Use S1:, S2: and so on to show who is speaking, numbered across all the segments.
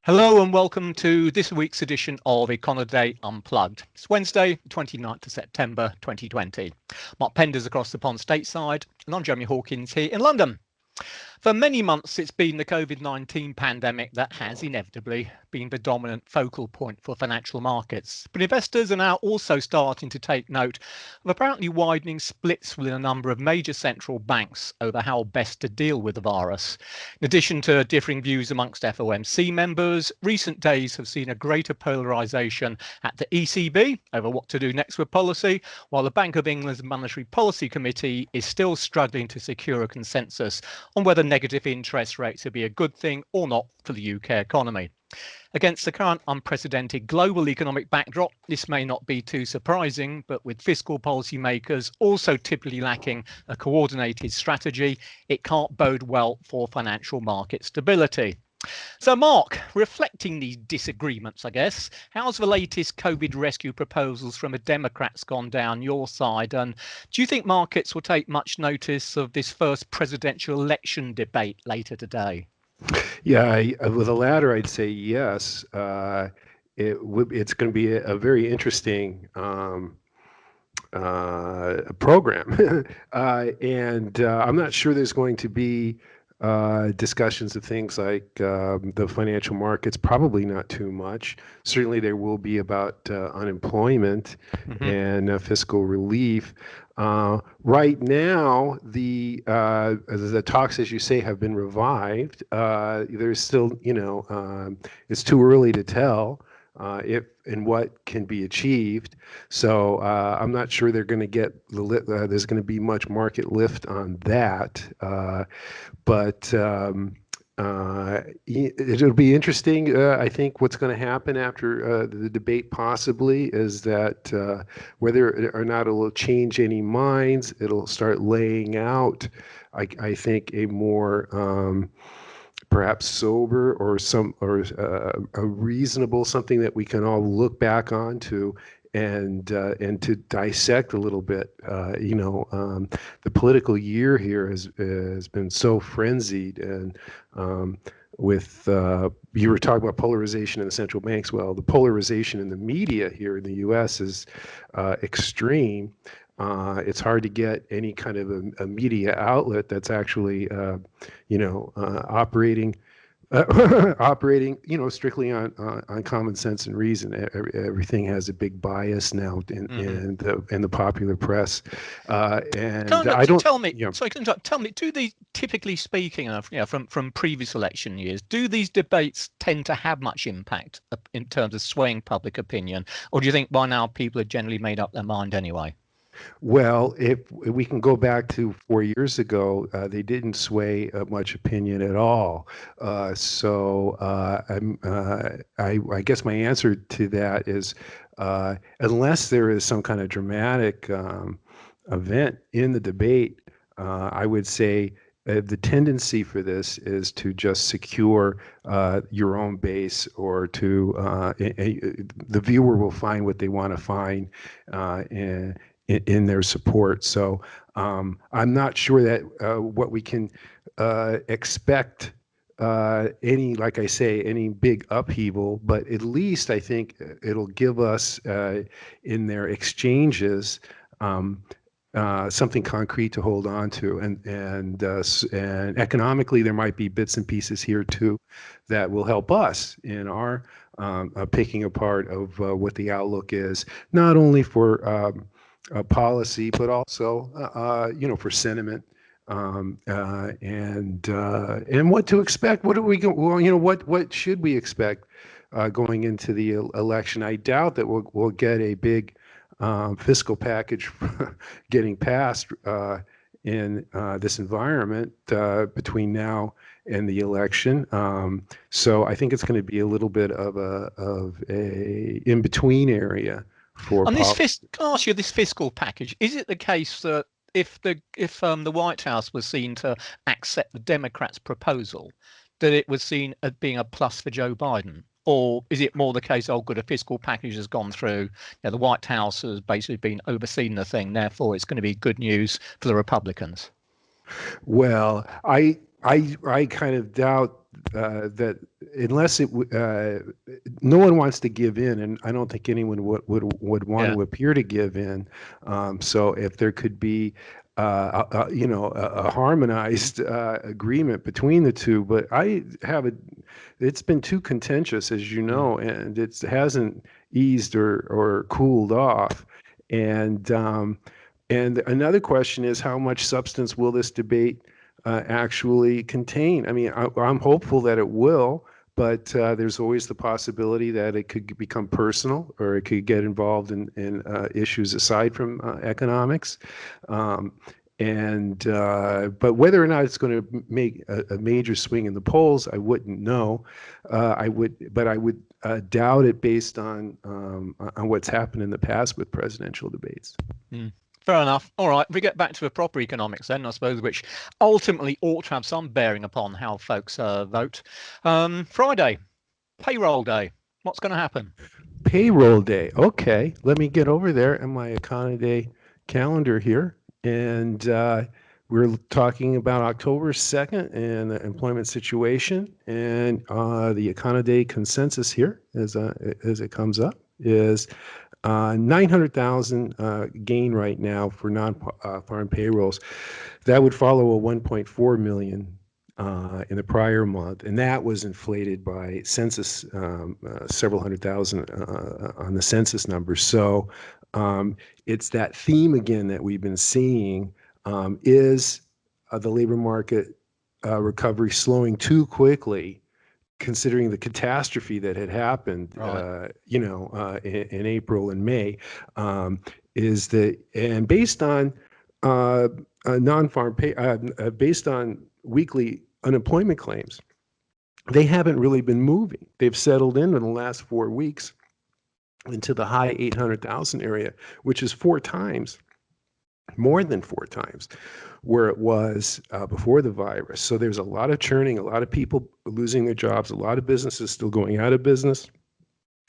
S1: Hello and welcome to this week's edition of Econoday Unplugged. It's Wednesday, 29th of September 2020. Mark Pender's across the pond stateside, and I'm Jeremy Hawkins here in London. For many months, it's been the COVID-19 pandemic that has inevitably been the dominant focal point for financial markets. But investors are now also starting to take note of apparently widening splits within a number of major central banks over how best to deal with the virus. In addition to differing views amongst FOMC members, recent days have seen a greater polarisation at the ECB over what to do next with policy, while the Bank of England's Monetary Policy Committee is still struggling to secure a consensus on whether negative interest rates would be a good thing or not for the UK economy. Against the current unprecedented global economic backdrop, this may not be too surprising, but with fiscal policy makers also typically lacking a coordinated strategy, it can't bode well for financial market stability. So, Mark, reflecting these disagreements, I guess, how's the latest COVID rescue proposals from the Democrats gone down your side? And do you think markets will take much notice of this first presidential election debate later today?
S2: Yeah, with the latter, I'd say yes. It's going to be a very interesting program. And I'm not sure there's going to be discussions of things like the financial markets, probably not too much. Certainly there will be about unemployment and fiscal relief. Right now, the talks, as you say, have been revived. There's still, it's too early to tell if and what can be achieved. So I'm not sure they're going to get there's going to be much market lift on that. But it'll be interesting. I think what's going to happen after the debate possibly is that whether or not it'll change any minds, it'll start laying out, I think, a more perhaps sober or a reasonable, something that we can all look back onto and to dissect a little bit. The political year here has been so frenzied, and with you were talking about polarization in the central banks. Well, the polarization in the media here in the U.S. is extreme. It's hard to get any kind of a media outlet that's actually, operating, strictly on common sense and reason. Everything has a big bias now in the popular press, and
S1: tell me. Tell me. Do these, typically speaking, from previous election years, do these debates tend to have much impact in terms of swaying public opinion, or do you think by now people have generally made up their mind anyway?
S2: Well, if we can go back to 4 years ago, they didn't sway much opinion at all. I guess my answer to that is, unless there is some kind of dramatic event in the debate, I would say the tendency for this is to just secure your own base, or to the viewer will find what they want to find in their support. So I'm not sure that what we can expect like I say, any big upheaval, but at least I think it'll give us in their exchanges something concrete to hold on to, and economically there might be bits and pieces here too that will help us in our picking apart of what the outlook is, not only for policy, but also, for sentiment, and what to expect. What should we expect going into the election? I doubt that we'll get a big fiscal package getting passed in this environment between now and the election. So I think it's going to be a little bit of a in-between area.
S1: Can I ask you, this fiscal package, is it the case that if the White House was seen to accept the Democrats' proposal, that it was seen as being a plus for Joe Biden? Or is it more the case, oh, good, a fiscal package has gone through, the White House has basically been overseeing the thing, therefore it's going to be good news for the Republicans?
S2: Well, I kind of doubt that unless no one wants to give in, and I don't think anyone would want to appear to give in. So if there could be, a harmonized agreement between the two, but it's been too contentious, as you know, and it hasn't eased or cooled off. And another question is, how much substance will this debate actually contain? I mean, I'm hopeful that it will, but there's always the possibility that it could become personal, or it could get involved in issues aside from economics. But whether or not it's going to make a major swing in the polls, I wouldn't know. I would doubt it based on what's happened in the past with presidential debates.
S1: Fair enough. All right, we get back to the proper economics then, I suppose, which ultimately ought to have some bearing upon how folks vote. Friday, payroll day. What's going to happen?
S2: Payroll day. Okay, let me get over there in my Econoday calendar here. And we're talking about October 2nd and the employment situation. And the Econoday consensus here, as it comes up, is 900,000 gain right now for non-farm payrolls. That would follow a 1.4 million in the prior month, and that was inflated by census, several hundred thousand on the census numbers. So it's that theme again that we've been seeing, is the labor market recovery slowing too quickly, considering the catastrophe that had happened, in April and May, is that, and based on non-farm pay, based on weekly unemployment claims, they haven't really been moving. They've settled in the last 4 weeks into the high 800,000 area, which is more than four times where it was before the virus. So there's a lot of churning, a lot of people losing their jobs, a lot of businesses still going out of business.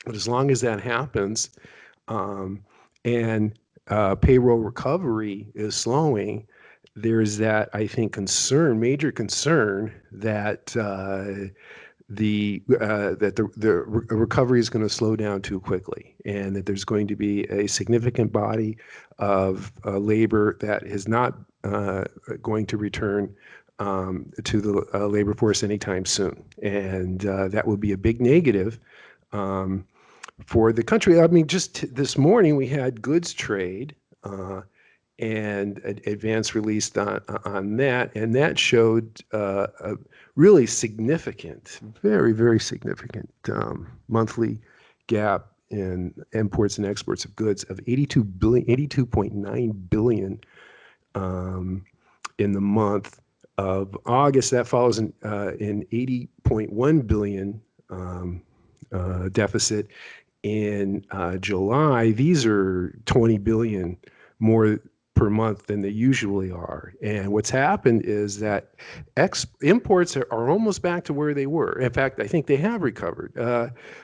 S2: But as long as that happens, and payroll recovery is slowing, there's that, I think, major concern that the recovery is going to slow down too quickly, and that there's going to be a significant body of labor that is not going to return to the labor force anytime soon, and that will be a big negative for the country. I mean, just this morning we had goods trade and advance released on that, and that showed a really significant, very, very significant monthly gap in imports and exports of goods of 82.9 billion in the month of August. That follows in 80.1 billion deficit in July. These are 20 billion more per month than they usually are. And what's happened is that imports are almost back to where they were. In fact, I think they have recovered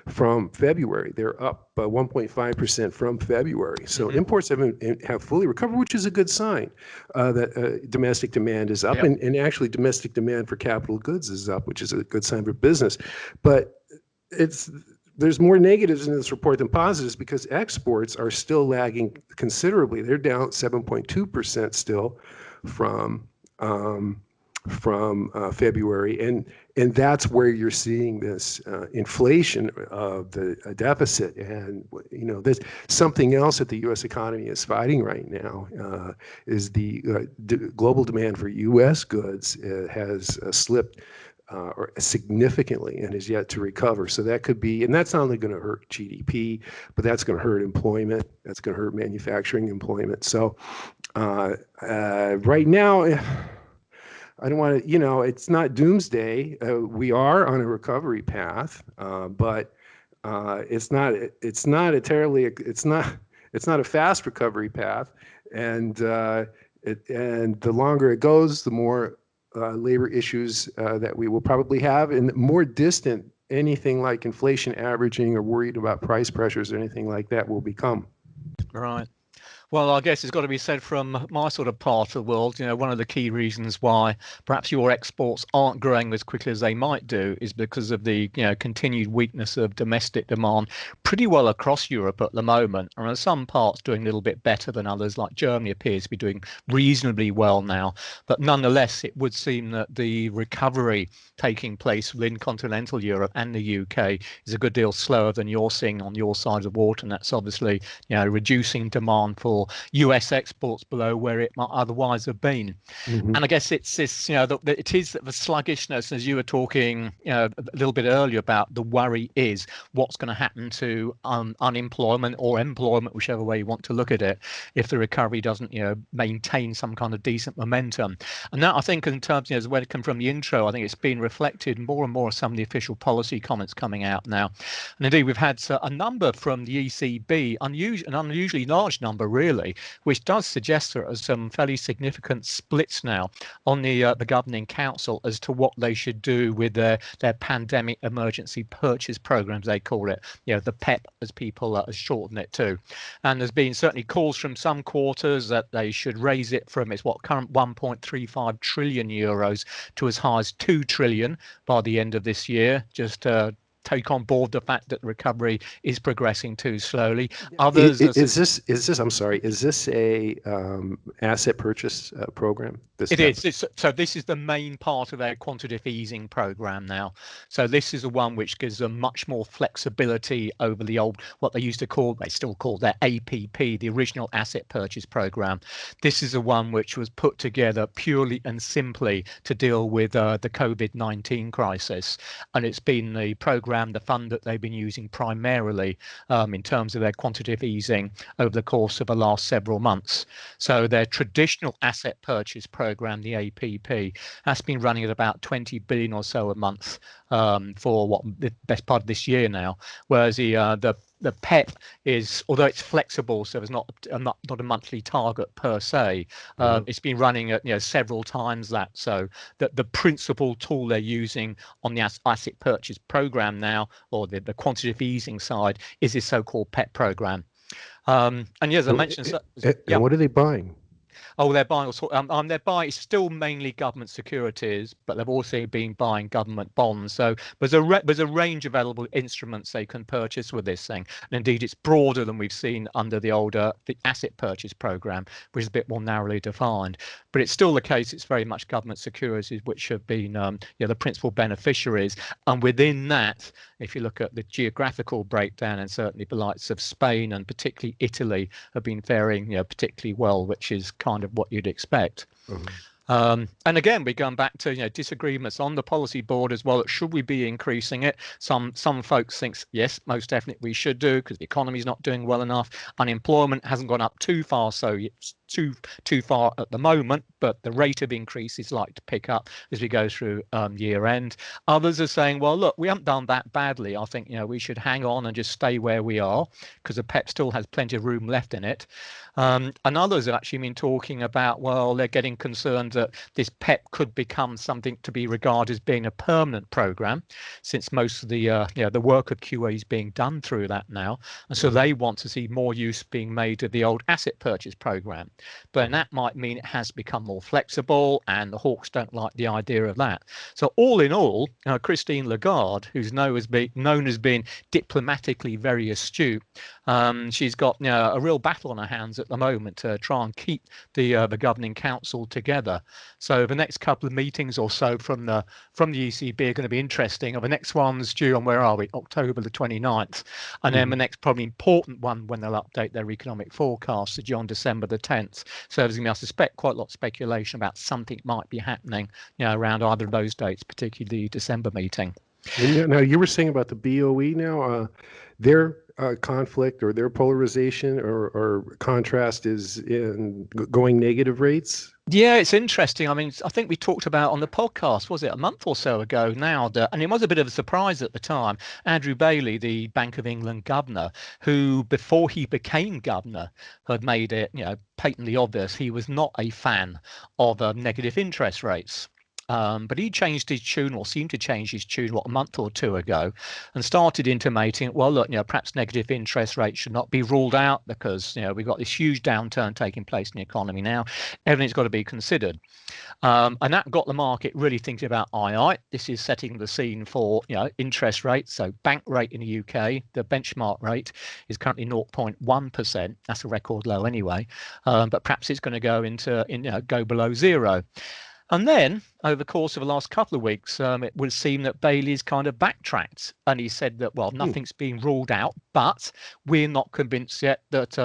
S2: from February. They're up 1.5% from February. So imports have fully recovered, which is a good sign that domestic demand is up. Yep. And actually domestic demand for capital goods is up, which is a good sign for business. But there's more negatives in this report than positives, because exports are still lagging considerably. They're down 7.2% still from February, and that's where you're seeing this inflation of the deficit. And there's something else that the U.S. economy is fighting right now, is the global demand for U.S. goods has slipped or significantly and is yet to recover. So that could be, and that's not only going to hurt GDP, but that's going to hurt employment. That's going to hurt manufacturing employment. So right now, I don't want to, it's not doomsday. We are on a recovery path, but it's not a fast recovery path. And the longer it goes, the more labor issues that we will probably have, and more distant anything like inflation averaging or worried about price pressures or anything like that will become.
S1: Right. Well, I guess it's got to be said from my sort of part of the world, one of the key reasons why perhaps your exports aren't growing as quickly as they might do is because of the, continued weakness of domestic demand pretty well across Europe at the moment. And some parts doing a little bit better than others, like Germany appears to be doing reasonably well now. But nonetheless, it would seem that the recovery taking place within continental Europe and the UK is a good deal slower than you're seeing on your side of the water. And that's obviously, reducing demand for US exports below where it might otherwise have been.
S2: Hmm.
S1: And I guess it's this, it is the sluggishness, as you were talking, a little bit earlier about the worry is what's going to happen to unemployment or employment, whichever way you want to look at it, if the recovery doesn't, maintain some kind of decent momentum. And that, I think, in terms, as where it come from the intro, I think it's been reflected more and more of some of the official policy comments coming out now. And indeed, we've had a number from the ECB, an unusually large number, really, which does suggest there are some fairly significant splits now on the governing council as to what they should do with their pandemic emergency purchase programs, they call it, the PEP, as people shorten it to. And there's been certainly calls from some quarters that they should raise it from its current 1.35 trillion euros to as high as 2 trillion by the end of this year, just take on board the fact that the recovery is progressing too slowly. Others
S2: I'm sorry, is this a asset purchase program?
S1: It is. So this is the main part of their quantitative easing program now. So this is the one which gives them much more flexibility over the old, what they still call their APP, the original asset purchase program. This is the one which was put together purely and simply to deal with the COVID-19 crisis. And it's been the program, the fund that they've been using primarily in terms of their quantitative easing over the course of the last several months. So their traditional asset purchase program, the APP, has been running at about 20 billion or so a month for the best part of this year now, whereas the PEP is, although it's flexible, so it's not a monthly target per se. It's been running at several times that. So that the principal tool they're using on the asset purchase program now, or the quantitative easing side, is this so-called PEP program. And as I mentioned,
S2: and what are they buying?
S1: Oh, they're buying they're buying, it's still mainly government securities, but they've also been buying government bonds. So there's a range of available instruments they can purchase with this thing. And indeed, it's broader than we've seen under the older asset purchase program, which is a bit more narrowly defined. But it's still the case. It's very much government securities which have been the principal beneficiaries. And within that, if you look at the geographical breakdown, and certainly the likes of Spain and particularly Italy have been faring particularly well, which is kind of what you'd expect. And again, we're going back to disagreements on the policy board as well. Should we be increasing it? Some folks think yes, most definitely we should do, because the economy is not doing well enough. Unemployment hasn't gone up too far, so it's too far at the moment, but the rate of increase is likely to pick up as we go through year end. Others are saying, well, look, we haven't done that badly. I think we should hang on and just stay where we are, because the PEP still has plenty of room left in it. And others have actually been talking about, well, they're getting concerned that this PEP could become something to be regarded as being a permanent program, since most of the the work of QA is being done through that now, and so they want to see more use being made of the old asset purchase program. But that might mean it has become more flexible, and the hawks don't like the idea of that. So all in all, Christine Lagarde, who's known as being diplomatically very astute, she's got a real battle on her hands at the moment to try and keep the governing council together. So the next couple of meetings or so from the ECB are going to be interesting. The next one's due on, where are we? October the 29th. And then the next probably important one, when they'll update their economic forecast, is due on December the 10th. So there's going to be, I suspect, quite a lot of speculation about something might be happening around either of those dates, particularly the December meeting.
S2: And now you were saying about the BOE now, their conflict or their polarization or contrast is in going negative rates.
S1: Yeah, it's interesting. I mean, I think we talked about on the podcast, was it a month or so ago now, and it was a bit of a surprise at the time, Andrew Bailey, the Bank of England governor, who before he became governor had made it patently obvious he was not a fan of negative interest rates. But he changed his tune, or seemed to change his tune, a month or two ago, and started intimating, well, look, perhaps negative interest rates should not be ruled out because, we've got this huge downturn taking place in the economy now. Everything's got to be considered. And that got the market really thinking about II. This is setting the scene for, interest rates. So bank rate in the UK, the benchmark rate is currently 0.1%. That's a record low anyway. But perhaps it's going to go below zero. And then over the course of the last couple of weeks, it would seem that Bailey's kind of backtracked, and he said that, well, nothing's being ruled out, but we're not convinced yet that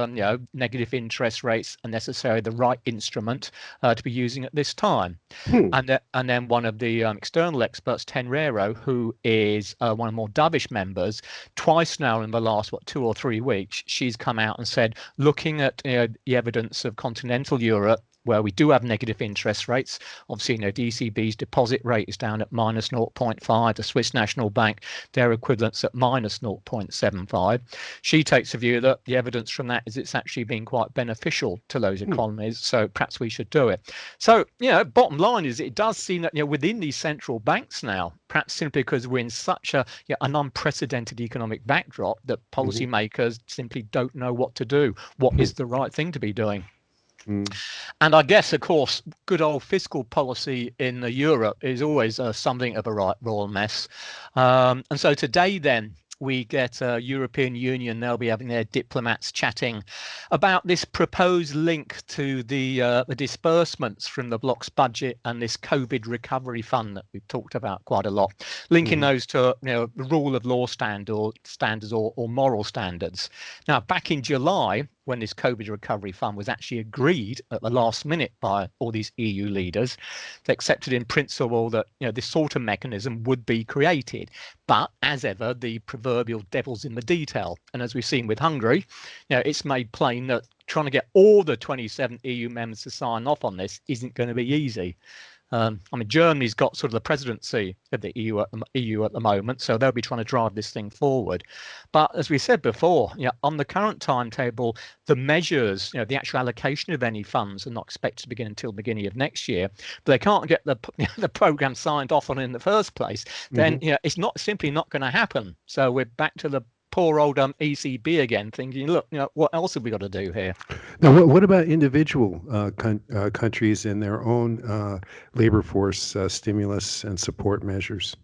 S1: negative interest rates are necessarily the right instrument to be using at this time. And then one of the external experts, Tenrero, who is one of the more dovish members, twice now in the last 2 or 3 weeks, she's come out and said, looking at the evidence of continental Europe, where we do have negative interest rates. Obviously, the ECB's deposit rate is down at minus 0.5. The Swiss National Bank, their equivalent's at minus 0.75. She takes a view that the evidence from that is it's actually been quite beneficial to those economies. So perhaps we should do it. So, bottom line is it does seem that, within these central banks now, perhaps simply because we're in such an unprecedented economic backdrop, that policymakers simply don't know what to do. What is the right thing to be doing? And I guess, of course, good old fiscal policy in Europe is always something of a royal mess. And so today, then, we get European Union. They'll be having their diplomats chatting about this proposed link to the disbursements from the bloc's budget and this COVID recovery fund that we've talked about quite a lot, linking those to the rule of law standards or moral standards. Now, back in July, when this COVID recovery fund was actually agreed at the last minute by all these EU leaders, they accepted in principle that this sort of mechanism would be created. But as ever, the proverbial devil's in the detail. And as we've seen with Hungary, it's made plain that trying to get all the 27 EU members to sign off on this isn't going to be easy. Germany's got sort of the presidency of the EU at the moment, so they'll be trying to drive this thing forward. But as we said before, on the current timetable, the measures, the actual allocation of any funds are not expected to begin until the beginning of next year. But they can't get the program signed off on in the first place. Then it's simply not going to happen. So we're back to the poor old ECB again, thinking, look, what else have we got to do here?
S2: Now, what about individual countries and their own labor force stimulus and support measures?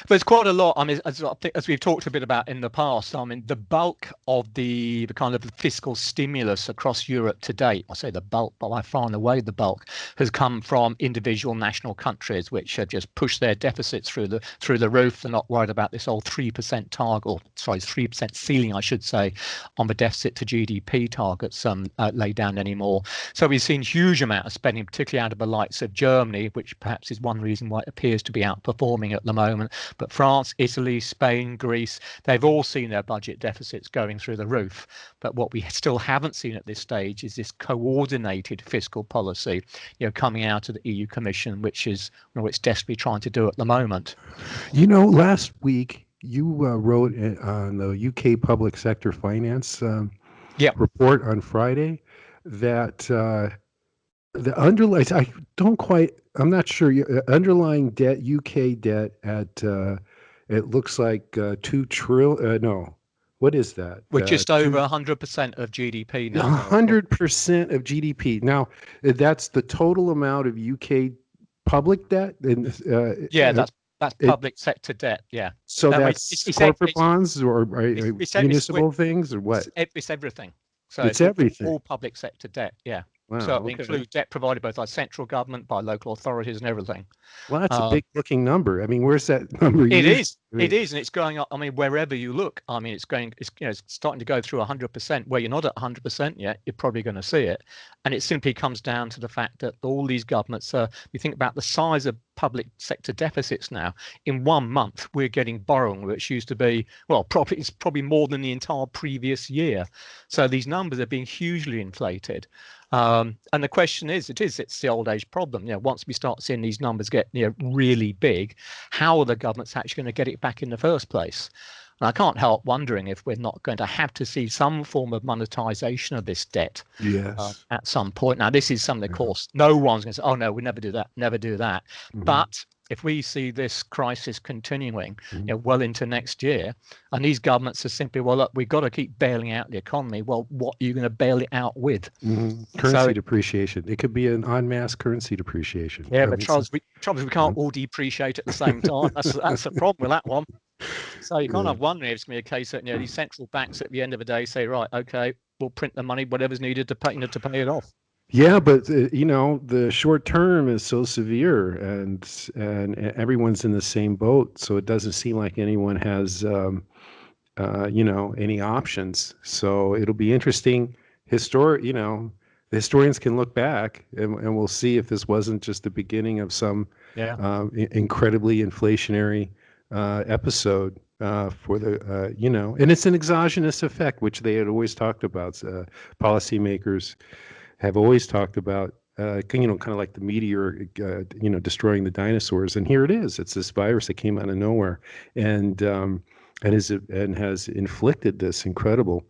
S1: But it's quite a lot. As we've talked a bit about in the past, the bulk of the kind of fiscal stimulus across Europe to date, I say the bulk, but by far and away the bulk, has come from individual national countries, which have just pushed their deficits through the roof. They're not worried about this old 3% target, 3% ceiling, I should say, on the deficit to GDP targets laid down anymore. So we've seen huge amount of spending, particularly out of the likes of Germany, which perhaps is one reason why it appears to be outperforming at the moment. But France, Italy, Spain, Greece, they've all seen their budget deficits going through the roof. But what we still haven't seen at this stage is this coordinated fiscal policy, coming out of the EU Commission, which is what it's desperately trying to do at the moment.
S2: Last week you wrote on the UK public sector finance report on Friday that the underlying, I'm not sure, underlying debt, UK debt at, it looks like 2 trillion, no, what is that?
S1: We're just over 100% of GDP now.
S2: 100% of GDP. Now, that's the total amount of UK public debt?
S1: That's public sector debt, yeah.
S2: So that's corporate bonds or municipal things or what?
S1: It's everything. So
S2: it's everything.
S1: All public sector debt, yeah.
S2: Wow,
S1: so it includes debt provided both by central government, by local authorities and everything.
S2: Well, that's a big looking number. Where's that number?
S1: It is, and it's going up. Wherever you look, it's starting to go through 100%. Where you're not at 100% yet, you're probably going to see it. And it simply comes down to the fact that all these governments, you think about the size of public sector deficits now. In 1 month, we're getting borrowing, which used to be, it's probably more than the entire previous year. So these numbers are being hugely inflated. And the question is, it's the old age problem. Once we start seeing these numbers get really big, how are the governments actually going to get it back in the first place? And I can't help wondering if we're not going to have to see some form of monetization of this debt
S2: Yes.
S1: at some point. Now, this is something, of
S2: Yeah.
S1: course, no one's going to say, oh, no, we never do that, never do that.
S2: Mhm.
S1: But if we see this crisis continuing,
S2: Mhm.
S1: well into next year, and these governments are simply, well, look, we've got to keep bailing out the economy. Well, what are you going to bail it out with?
S2: Currency depreciation. It could be an en masse currency depreciation.
S1: Yeah,
S2: I
S1: but
S2: mean, so,
S1: Charles, we can't all depreciate at the same time. That's the problem with that one. So you kind
S2: yeah.
S1: of wonder if it's going to be a case that these central banks at the end of the day say, right, okay, we'll print the money, whatever's needed to pay, to pay it off.
S2: Yeah, but the short term is so severe, and everyone's in the same boat, so it doesn't seem like anyone has any options. So it'll be interesting. The historians can look back, and we'll see if this wasn't just the beginning of some
S1: Yeah.
S2: incredibly inflationary episode for and it's an exogenous effect, which they had always talked about. Policymakers have always talked about, kind of like the meteor, destroying the dinosaurs. And here it is. It's this virus that came out of nowhere, and has inflicted this incredible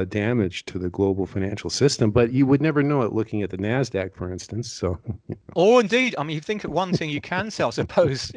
S2: damage to the global financial system. But you would never know it looking at the Nasdaq, for instance. So,
S1: Or indeed, I mean, you think of one thing you can say, I suppose,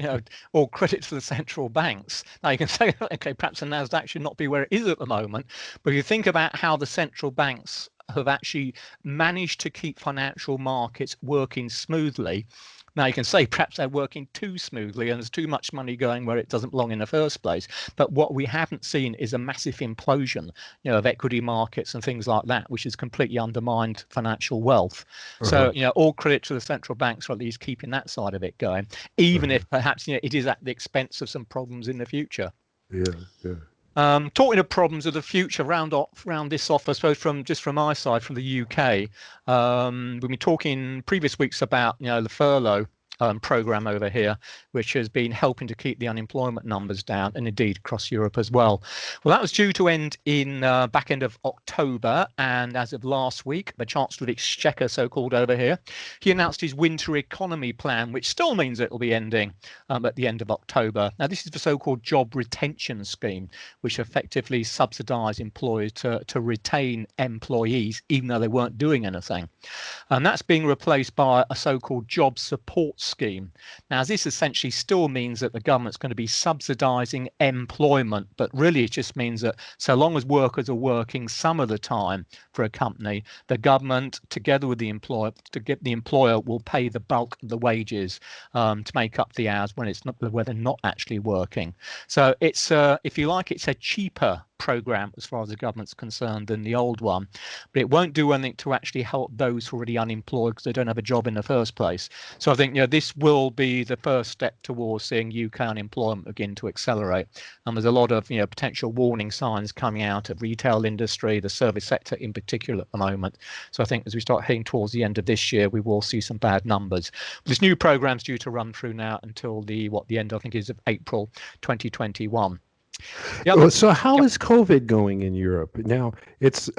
S1: all credit to the central banks. Now you can say, okay, perhaps the Nasdaq should not be where it is at the moment, but you think about how the central banks have actually managed to keep financial markets working smoothly. Now you can say perhaps they're working too smoothly and there's too much money going where it doesn't belong in the first place. But what we haven't seen is a massive implosion, of equity markets and things like that, which has completely undermined financial wealth. So, all credit to the central banks for at least keeping that side of it going, even if perhaps it is at the expense of some problems in the future.
S2: yeah, yeah.
S1: Talking of problems of the future, round this off, I suppose, from my side, from the UK. We've been talking previous weeks about the furlough program over here, which has been helping to keep the unemployment numbers down, and indeed across Europe as well. Well, that was due to end in back end of October, and as of last week, the Chancellor of the Exchequer, so-called over here, he announced his winter economy plan, which still means it will be ending at the end of October. Now, this is the so-called job retention scheme, which effectively subsidise employers to retain employees, even though they weren't doing anything. And that's being replaced by a so-called job support scheme. Now, this essentially still means that the government's going to be subsidising employment, but really it just means that so long as workers are working some of the time for a company, the government, together with the employer, will pay the bulk of the wages to make up the hours when they're not actually working. So it's, if you like, it's a cheaper program as far as the government's concerned than the old one, but it won't do anything to actually help those who are already unemployed because they don't have a job in the first place. So I think this will be the first step towards seeing UK unemployment begin to accelerate. And there's a lot of potential warning signs coming out of retail industry, the service sector in particular at the moment. So I think as we start heading towards the end of this year, we will see some bad numbers. But this new program's due to run through now until the end, I think, is of April 2021.
S2: So how is COVID going in Europe now? It's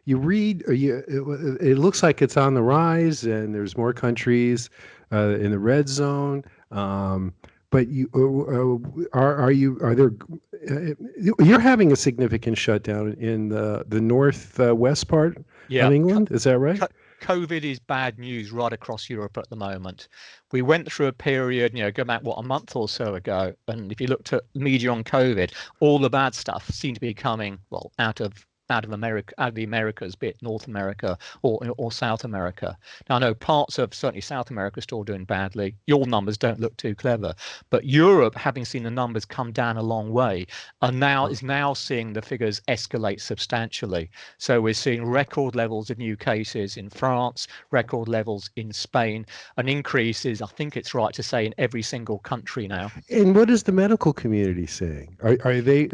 S2: you read, it looks like it's on the rise, and there's more countries in the red zone. But you're having a significant shutdown in the northwest part of England? Is that right?
S1: COVID is bad news right across Europe at the moment. We went through a period, go back, a month or so ago, and if you looked at media on COVID, all the bad stuff seemed to be coming, out of America, out of the Americas, be it North America or South America. Now, I know parts of certainly South America are still doing badly. Your numbers don't look too clever, but Europe, having seen the numbers come down a long way, is now seeing the figures escalate substantially. So we're seeing record levels of new cases in France, record levels in Spain, an increase is, I think it's right to say, in every single country now.
S2: And what is the medical community saying? Are they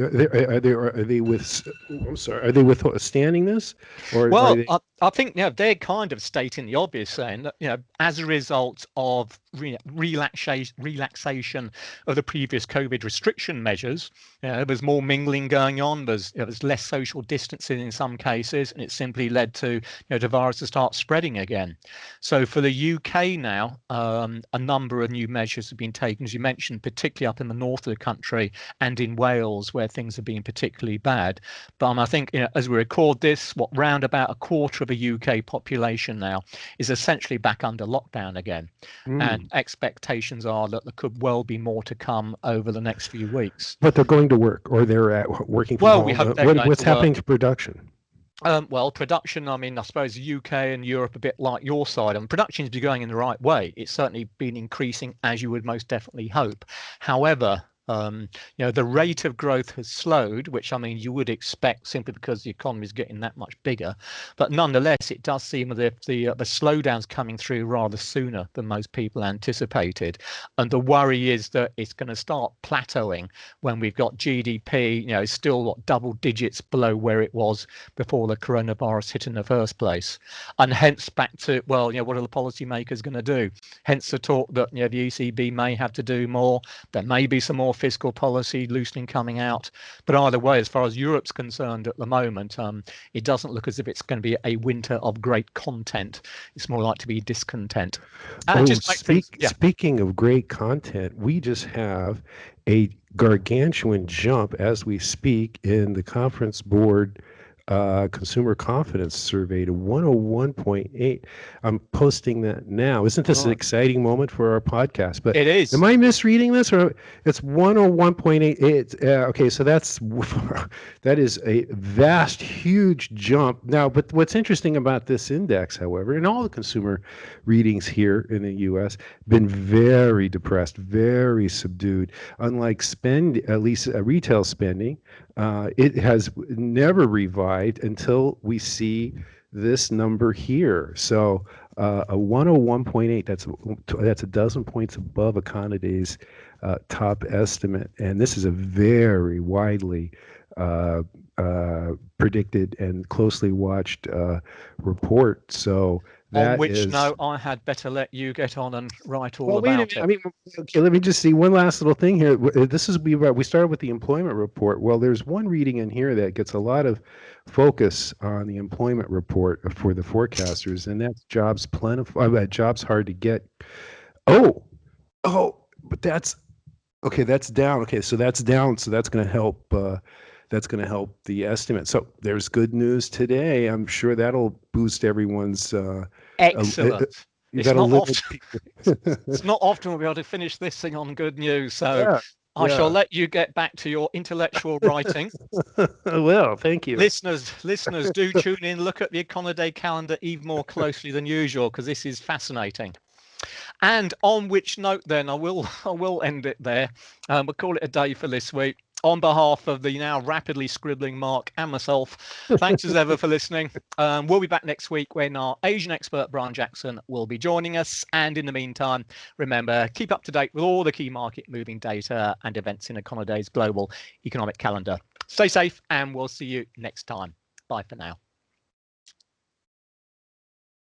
S2: with? I'm sorry. Are they they withstanding this, or are
S1: Well,
S2: they?
S1: I think they're kind of stating the obvious, saying that as a result of relaxation of the previous COVID restriction measures, there's more mingling going on. There's less social distancing in some cases, and it simply led to the virus to start spreading again. So for the UK now, a number of new measures have been taken, as you mentioned, particularly up in the north of the country and in Wales, where things have been particularly bad. But I think as we record this, round about a quarter of the UK population now is essentially back under lockdown again. And expectations are that there could well be more to come over the next few weeks.
S2: But they're going to work, or they're working from
S1: Well,
S2: home.
S1: we hope they're going
S2: What's
S1: to work.
S2: happening to production?
S1: Well, production, I mean, I suppose the UK and Europe a bit like your side, and production has been going in the right way. It's certainly been increasing, as you would most definitely hope. However, the rate of growth has slowed, which I mean you would expect simply because the economy is getting that much bigger. But nonetheless, it does seem as if the slowdown's coming through rather sooner than most people anticipated. And the worry is that it's going to start plateauing when we've got GDP, still double digits below where it was before the coronavirus hit in the first place. And hence back to, what are the policymakers going to do? Hence the talk that the ECB may have to do more. There may be some more fiscal policy loosening coming out, but either way, as far as Europe's concerned at the moment, it doesn't look as if it's going to be a winter of great content. It's more like to be discontent.
S2: Speaking of great content, we just have a gargantuan jump as we speak in the Conference Board consumer confidence survey to 101.8. I'm posting that now. Isn't this an exciting moment for our podcast? But
S1: it is.
S2: Am I misreading this, or it's 101.8? Okay, so that is a vast, huge jump. Now, but what's interesting about this index, however, and all the consumer readings here in the U.S. been very depressed, very subdued. Unlike at least retail spending, it has never revived until we see this number here. So a 101.8, that's a dozen points above Econoday's top estimate. And this is a very widely predicted and closely watched report. So
S1: on which note, I had better let you get on and write all about it.
S2: I mean, okay, let me just see one last little thing here. We started with the employment report. Well, there's one reading in here that gets a lot of focus on the employment report for the forecasters, and that's jobs plentiful, jobs hard to get. But that's okay. That's down. Okay, so that's down. So that's going to help. That's going to help the estimate. So there's good news today. I'm sure that'll boost everyone's.
S1: Excellent. It's not often we'll be able to finish this thing on good news. So I shall let you get back to your intellectual writing.
S2: Well, thank you.
S1: Listeners, do tune in. Look at the Econoday calendar even more closely than usual, because this is fascinating. And on which note, then, I will end it there. We'll call it a day for this week. On behalf of the now rapidly scribbling Mark and myself, thanks as ever for listening. We'll be back next week when our Asian expert, Brian Jackson, will be joining us. And in the meantime, remember, keep up to date with all the key market moving data and events in Econoday's global economic calendar. Stay safe, and we'll see you next time. Bye for now.